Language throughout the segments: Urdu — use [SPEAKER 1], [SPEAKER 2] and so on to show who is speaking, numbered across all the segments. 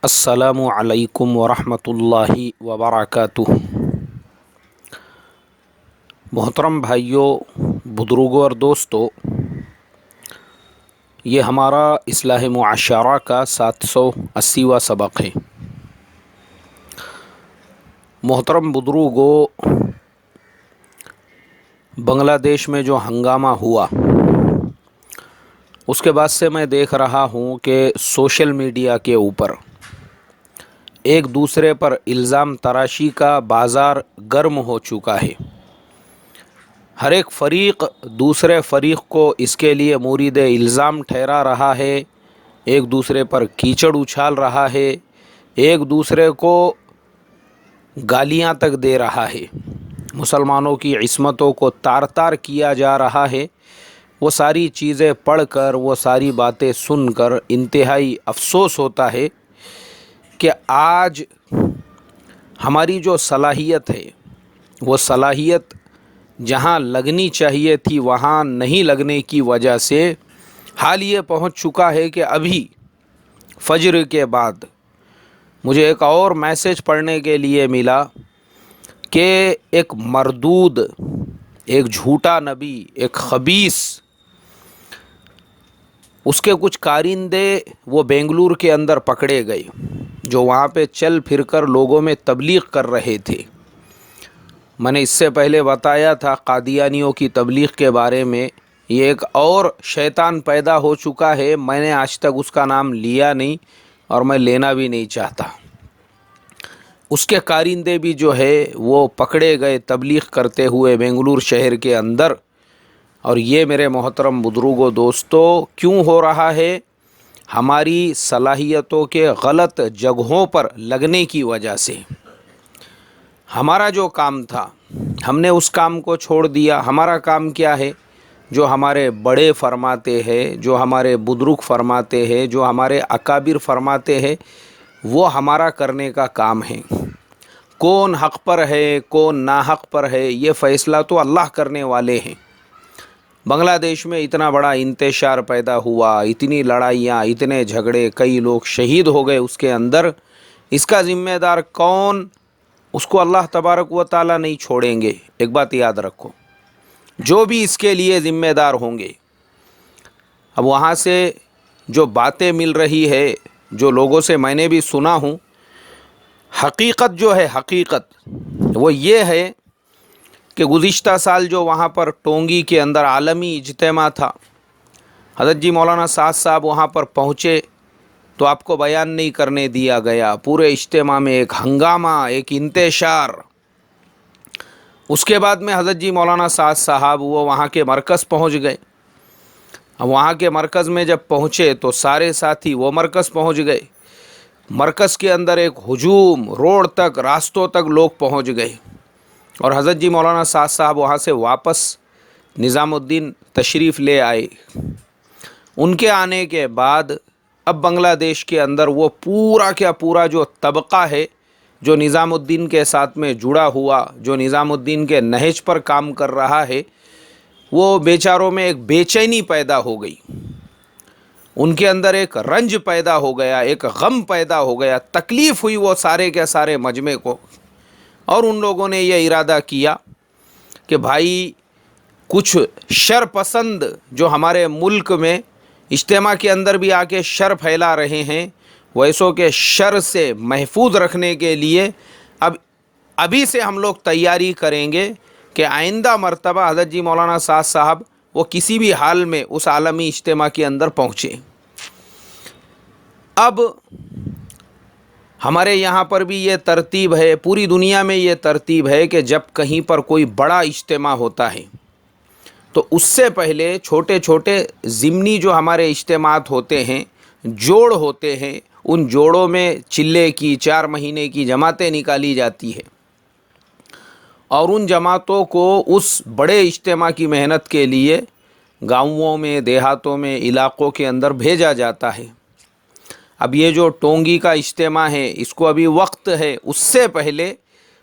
[SPEAKER 1] السلام علیکم ورحمۃ اللہ وبرکاتہ۔ محترم بھائیوں، بزرگوں اور دوستوں، یہ ہمارا اصلاح معاشرہ کا 780واں سبق ہے۔ محترم بزرگوں، بنگلہ دیش میں جو ہنگامہ ہوا اس کے بعد سے میں دیکھ رہا ہوں کہ سوشل میڈیا کے اوپر ایک دوسرے پر الزام تراشی کا بازار گرم ہو چکا ہے۔ ہر ایک فریق دوسرے فریق کو اس کے لیے مورد الزام ٹھہرا رہا ہے، ایک دوسرے پر کیچڑ اچھال رہا ہے، ایک دوسرے کو گالیاں تک دے رہا ہے، مسلمانوں کی عصمتوں کو تار تار کیا جا رہا ہے۔ وہ ساری چیزیں پڑھ کر، وہ ساری باتیں سن کر انتہائی افسوس ہوتا ہے کہ آج ہماری جو صلاحیت ہے، وہ صلاحیت جہاں لگنی چاہیے تھی وہاں نہیں لگنے کی وجہ سے حال یہ پہنچ چکا ہے کہ ابھی فجر کے بعد مجھے ایک اور میسج پڑھنے کے لیے ملا کہ ایک مردود، ایک جھوٹا نبی، ایک خبیث، اس کے کچھ کارندے وہ بنگلور کے اندر پکڑے گئے جو وہاں پہ چل پھر کر لوگوں میں تبلیغ کر رہے تھے۔ میں نے اس سے پہلے بتایا تھا قادیانیوں کی تبلیغ کے بارے میں، یہ ایک اور شیطان پیدا ہو چکا ہے۔ میں نے آج تک اس کا نام لیا نہیں اور میں لینا بھی نہیں چاہتا۔ اس کے کارندے بھی جو ہے وہ پکڑے گئے تبلیغ کرتے ہوئے بنگلور شہر کے اندر۔ اور یہ میرے محترم بزرگوں دوستوں کیوں ہو رہا ہے؟ ہماری صلاحیتوں کے غلط جگہوں پر لگنے کی وجہ سے۔ ہمارا جو کام تھا ہم نے اس کام کو چھوڑ دیا۔ ہمارا کام کیا ہے؟ جو ہمارے بڑے فرماتے ہیں، جو ہمارے بزرگ فرماتے ہیں، جو ہمارے اکابر فرماتے ہیں، وہ ہمارا کرنے کا کام ہے۔ کون حق پر ہے، کون ناحق پر ہے، یہ فیصلہ تو اللہ کرنے والے ہیں۔ بنگلہ دیش میں اتنا بڑا انتشار پیدا ہوا، اتنی لڑائیاں، اتنے جھگڑے، کئی لوگ شہید ہو گئے اس کے اندر۔ اس کا ذمہ دار کون؟ اس کو اللہ تبارک و تعالیٰ نہیں چھوڑیں گے۔ ایک بات یاد رکھو، جو بھی اس کے لیے ذمہ دار ہوں گے، اب وہاں سے جو باتیں مل رہی ہے، جو لوگوں سے میں نے بھی سنا ہوں، حقیقت جو ہے، حقیقت وہ یہ ہے کہ گزشتہ سال جو وہاں پر ٹونگی کے اندر عالمی اجتماع تھا، حضرت جی مولانا سعد صاحب وہاں پر پہنچے تو آپ کو بیان نہیں کرنے دیا گیا۔ پورے اجتماع میں ایک ہنگامہ، ایک انتشار۔ اس کے بعد میں حضرت جی مولانا سعد صاحب وہ وہاں کے مرکز پہنچ گئے۔ اب وہاں کے مرکز میں جب پہنچے تو سارے ساتھی وہ مرکز پہنچ گئے۔ مرکز کے اندر ایک ہجوم، روڈ تک، راستوں تک لوگ پہنچ گئے، اور حضرت جی مولانا سعد صاحب وہاں سے واپس نظام الدین تشریف لے آئے۔ ان کے آنے کے بعد اب بنگلہ دیش کے اندر وہ پورا کا پورا جو طبقہ ہے جو نظام الدین کے ساتھ میں جڑا ہوا، جو نظام الدین کے نہج پر کام کر رہا ہے، وہ بیچاروں میں ایک بے چینی پیدا ہو گئی، ان کے اندر ایک رنج پیدا ہو گیا، ایک غم پیدا ہو گیا، تکلیف ہوئی وہ سارے کے سارے مجمع کو۔ اور ان لوگوں نے یہ ارادہ کیا کہ بھائی کچھ شر پسند جو ہمارے ملک میں اجتماع کے اندر بھی آ کے شر پھیلا رہے ہیں، ویسوں کے شر سے محفوظ رکھنے کے لیے ابھی سے ہم لوگ تیاری کریں گے کہ آئندہ مرتبہ حضرت جی مولانا سعد صاحب وہ کسی بھی حال میں اس عالمی اجتماع کے اندر پہنچے۔ اب ہمارے یہاں پر بھی یہ ترتیب ہے، پوری دنیا میں یہ ترتیب ہے کہ جب کہیں پر کوئی بڑا اجتماع ہوتا ہے تو اس سے پہلے چھوٹے چھوٹے ضمنی جو ہمارے اجتماعات ہوتے ہیں، جوڑ ہوتے ہیں، ان جوڑوں میں چلے کی 4 مہینے کی جماعتیں نکالی جاتی ہے، اور ان جماعتوں کو اس بڑے اجتماع کی محنت کے لیے گاؤں میں، دیہاتوں میں، علاقوں کے اندر بھیجا جاتا ہے۔ اب یہ جو ٹونگی کا اجتماع ہے، اس کو ابھی وقت ہے، اس سے پہلے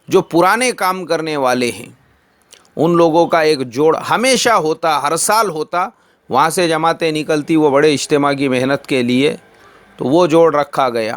[SPEAKER 1] جو پرانے کام کرنے والے ہیں ان لوگوں کا ایک جوڑ ہمیشہ ہوتا، ہر سال ہوتا، وہاں سے جماعتیں نکلتی وہ بڑے اجتماع کی محنت کے لیے، تو وہ جوڑ رکھا گیا۔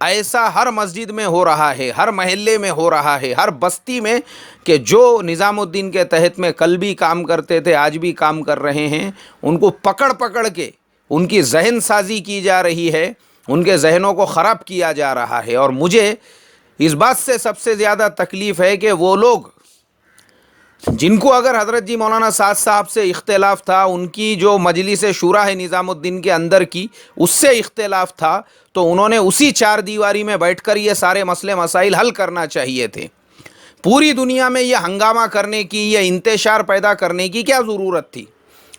[SPEAKER 1] ایسا ہر مسجد میں ہو رہا ہے، ہر محلے میں ہو رہا ہے، ہر بستی میں، کہ جو نظام الدین کے تحت میں کل بھی کام کرتے تھے، آج بھی کام کر رہے ہیں، ان کو پکڑ پکڑ کے ان کی ذہن سازی کی جا رہی ہے، ان کے ذہنوں کو خراب کیا جا رہا ہے۔ اور مجھے اس بات سے سب سے زیادہ تکلیف ہے کہ وہ لوگ جن کو اگر حضرت جی مولانا سعد صاحب سے اختلاف تھا، ان کی جو مجلس شورا ہے نظام الدین کے اندر کی، اس سے اختلاف تھا، تو انہوں نے اسی چار دیواری میں بیٹھ کر یہ سارے مسئلے مسائل حل کرنا چاہیے تھے۔ پوری دنیا میں یہ ہنگامہ کرنے کی، یہ انتشار پیدا کرنے کی کیا ضرورت تھی؟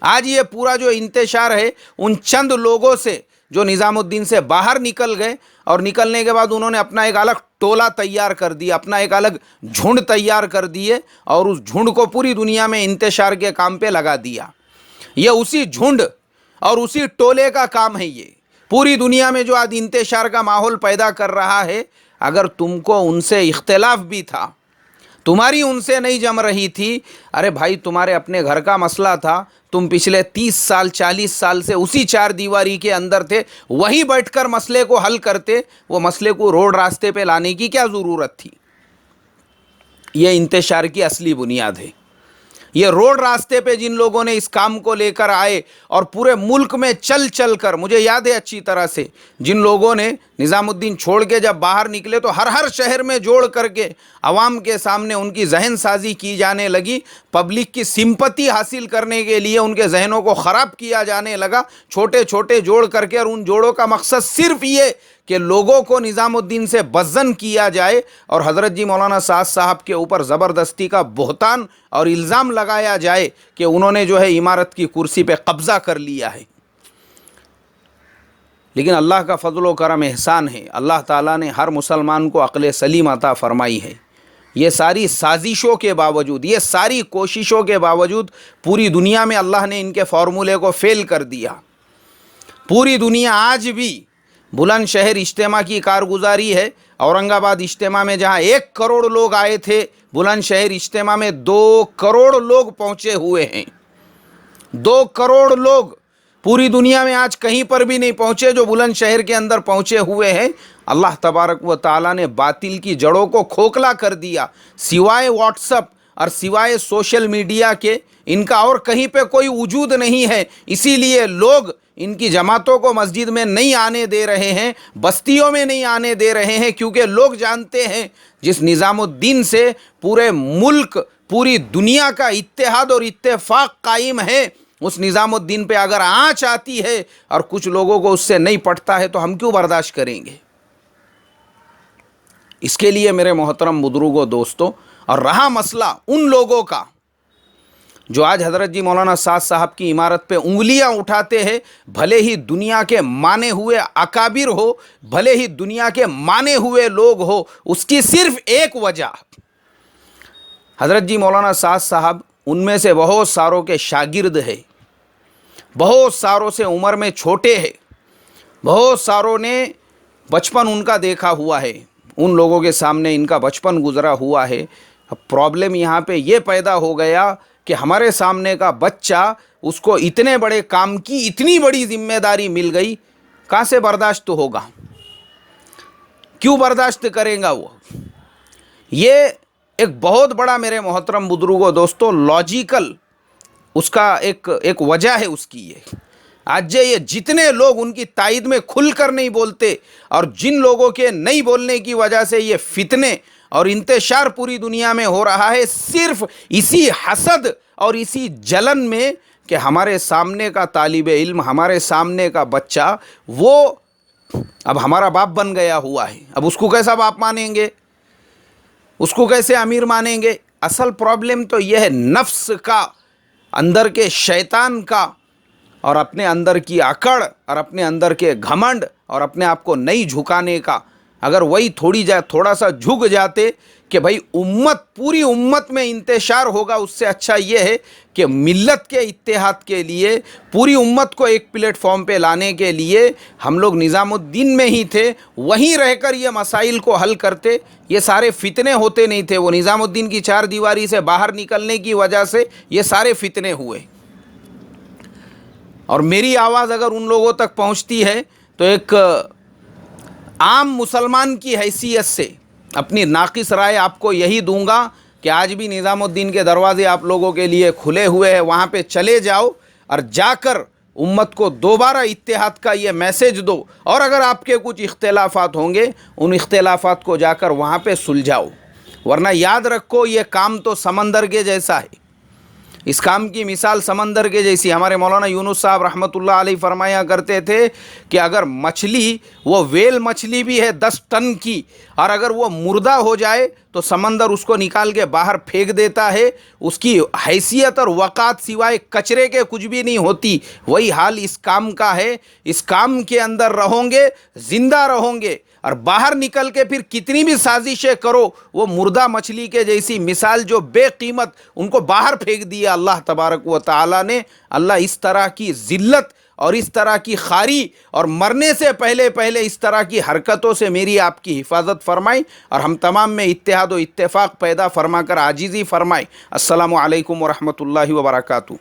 [SPEAKER 1] آج یہ پورا جو انتشار ہے ان چند لوگوں سے جو نظام الدین سے باہر نکل گئے، اور نکلنے کے بعد انہوں نے اپنا ایک الگ ٹولہ تیار کر دیا، اپنا ایک الگ جھنڈ تیار کر دیے، اور اس جھنڈ کو پوری دنیا میں انتشار کے کام پہ لگا دیا۔ یہ اسی جھنڈ اور اسی ٹولے کا کام ہے، یہ پوری دنیا میں جو آج انتشار کا ماحول پیدا کر رہا ہے۔ اگر تم کو ان سے اختلاف بھی تھا، تمہاری ان سے نہیں جم رہی تھی، ارے بھائی تمہارے اپنے گھر کا مسئلہ تھا، تم پچھلے 30 سال 40 سال سے اسی چار دیواری کے اندر تھے، وہیں بیٹھ کر مسئلے کو حل کرتے، وہ مسئلے کو روڈ راستے پہ لانے کی کیا ضرورت تھی؟ یہ انتشار کی اصلی بنیاد ہے۔ یہ روڈ راستے پہ جن لوگوں نے اس کام کو لے کر آئے اور پورے ملک میں چل چل کر، مجھے یاد ہے اچھی طرح سے، جن لوگوں نے نظام الدین چھوڑ کے جب باہر نکلے تو ہر شہر میں جوڑ کر کے عوام کے سامنے ان کی ذہن سازی کی جانے لگی، پبلک کی سمپتی حاصل کرنے کے لیے ان کے ذہنوں کو خراب کیا جانے لگا، چھوٹے چھوٹے جوڑ کر کے، اور ان جوڑوں کا مقصد صرف یہ کہ لوگوں کو نظام الدین سے بدظن کیا جائے اور حضرت جی مولانا سعد صاحب کے اوپر زبردستی کا بہتان اور الزام لگایا جائے کہ انہوں نے جو ہے امارت کی کرسی پہ قبضہ کر لیا ہے۔ لیکن اللہ کا فضل و کرم احسان ہے، اللہ تعالیٰ نے ہر مسلمان کو عقل سلیم عطا فرمائی ہے۔ یہ ساری سازشوں کے باوجود، یہ ساری کوششوں کے باوجود پوری دنیا میں اللہ نے ان کے فارمولے کو فیل کر دیا۔ پوری دنیا آج بھی بلند شہر اجتماع کی کارگزاری ہے، اورنگ آباد اجتماع میں جہاں 1 کروڑ لوگ آئے تھے، بلند شہر اجتماع میں 2 کروڑ لوگ پہنچے ہوئے ہیں۔ 2 کروڑ لوگ پوری دنیا میں آج کہیں پر بھی نہیں پہنچے جو بلند شہر کے اندر پہنچے ہوئے ہیں۔ اللہ تبارک و تعالیٰ نے باطل کی جڑوں کو کھوکھلا کر دیا، سوائے واٹس ایپ اور سوائے سوشل میڈیا کے ان کا اور کہیں پہ کوئی وجود نہیں ہے۔ اسی لیے لوگ ان کی جماعتوں کو مسجد میں نہیں آنے دے رہے ہیں، بستیوں میں نہیں آنے دے رہے ہیں، کیونکہ لوگ جانتے ہیں جس نظام الدین سے پورے ملک، پوری دنیا کا اتحاد اور اتفاق قائم ہے، اس نظام الدین پہ اگر آنچ آتی ہے اور کچھ لوگوں کو اس سے نہیں پٹتا ہے تو ہم کیوں برداشت کریں گے؟ اس کے لیے میرے محترم بزرگوں، دوستوں، اور رہا مسئلہ ان لوگوں کا جو آج حضرت جی مولانا سعد صاحب کی عمارت پہ انگلیاں اٹھاتے ہیں، بھلے ہی دنیا کے مانے ہوئے اکابر ہو، بھلے ہی دنیا کے مانے ہوئے لوگ ہو، اس کی صرف ایک وجہ، حضرت جی مولانا سعد صاحب ان میں سے بہت ساروں کے شاگرد ہے، بہت ساروں سے عمر میں چھوٹے ہیں، بہت ساروں نے بچپن ان کا دیکھا ہوا ہے، ان لوگوں کے سامنے ان کا بچپن گزرا ہوا ہے۔ اب پرابلم یہاں پہ یہ پیدا ہو گیا کہ ہمارے سامنے کا بچہ، اس کو اتنے بڑے کام کی اتنی بڑی ذمہ داری مل گئی، کہاں سے برداشت ہوگا؟ کیوں برداشت کرے گا وہ؟ یہ ایک بہت بڑا، میرے محترم بزرگوں، دوستوں، لاجیکل اس کا ایک وجہ ہے اس کی۔ آج یہ جتنے لوگ ان کی تائید میں کھل کر نہیں بولتے، اور جن لوگوں کے نہیں بولنے کی وجہ سے یہ فتنے اور انتشار پوری دنیا میں ہو رہا ہے، صرف اسی حسد اور اسی جلن میں کہ ہمارے سامنے کا طالب علم، ہمارے سامنے کا بچہ، وہ اب ہمارا باپ بن گیا ہوا ہے، اب اس کو کیسا باپ مانیں گے، اس کو کیسے امیر مانیں گے؟ اصل پرابلم تو یہ ہے نفس کا، اندر کے شیطان کا، اور اپنے اندر کی اکڑ اور اپنے اندر کے گھمنڈ اور اپنے آپ کو نہیں جھکانے کا۔ اگر وہی تھوڑا سا جھک جاتے کہ بھائی امت، پوری امت میں انتشار ہوگا، اس سے اچھا یہ ہے کہ ملت کے اتحاد کے لیے، پوری امت کو ایک پلیٹ فارم پہ لانے کے لیے ہم لوگ نظام الدین میں ہی تھے، وہیں رہ کر یہ مسائل کو حل کرتے، یہ سارے فتنے ہوتے نہیں تھے۔ وہ نظام الدین کی چار دیواری سے باہر نکلنے کی وجہ سے یہ سارے فتنے ہوئے۔ اور میری آواز اگر ان لوگوں تک پہنچتی ہے تو ایک عام مسلمان کی حیثیت سے اپنی ناقص رائے آپ کو یہی دوں گا کہ آج بھی نظام الدین کے دروازے آپ لوگوں کے لیے کھلے ہوئے ہیں، وہاں پہ چلے جاؤ اور جا کر امت کو دوبارہ اتحاد کا یہ میسیج دو، اور اگر آپ کے کچھ اختلافات ہوں گے ان اختلافات کو جا کر وہاں پہ سلجھاؤ، ورنہ یاد رکھو یہ کام تو سمندر کے جیسا ہے، اس کام کی مثال سمندر کے جیسی۔ ہمارے مولانا یونس صاحب رحمۃ اللہ علیہ فرمایا کرتے تھے کہ اگر مچھلی، وہ ویل مچھلی بھی ہے 10 ٹن کی، اور اگر وہ مردہ ہو جائے تو سمندر اس کو نکال کے باہر پھینک دیتا ہے، اس کی حیثیت اور وقات سوائے کچرے کے کچھ بھی نہیں ہوتی۔ وہی حال اس کام کا ہے، اس کام کے اندر رہوں گے، زندہ رہوں گے، اور باہر نکل کے پھر کتنی بھی سازشیں کرو، وہ مردہ مچھلی کے جیسی مثال جو بے قیمت، ان کو باہر پھینک دیا اللہ تبارک و تعالی نے۔ اللہ اس طرح کی ذلت اور اس طرح کی خاری اور مرنے سے پہلے اس طرح کی حرکتوں سے میری آپ کی حفاظت فرمائے، اور ہم تمام میں اتحاد و اتفاق پیدا فرما کر عاجزی فرمائے۔ السلام علیکم ورحمۃ اللہ وبرکاتہ۔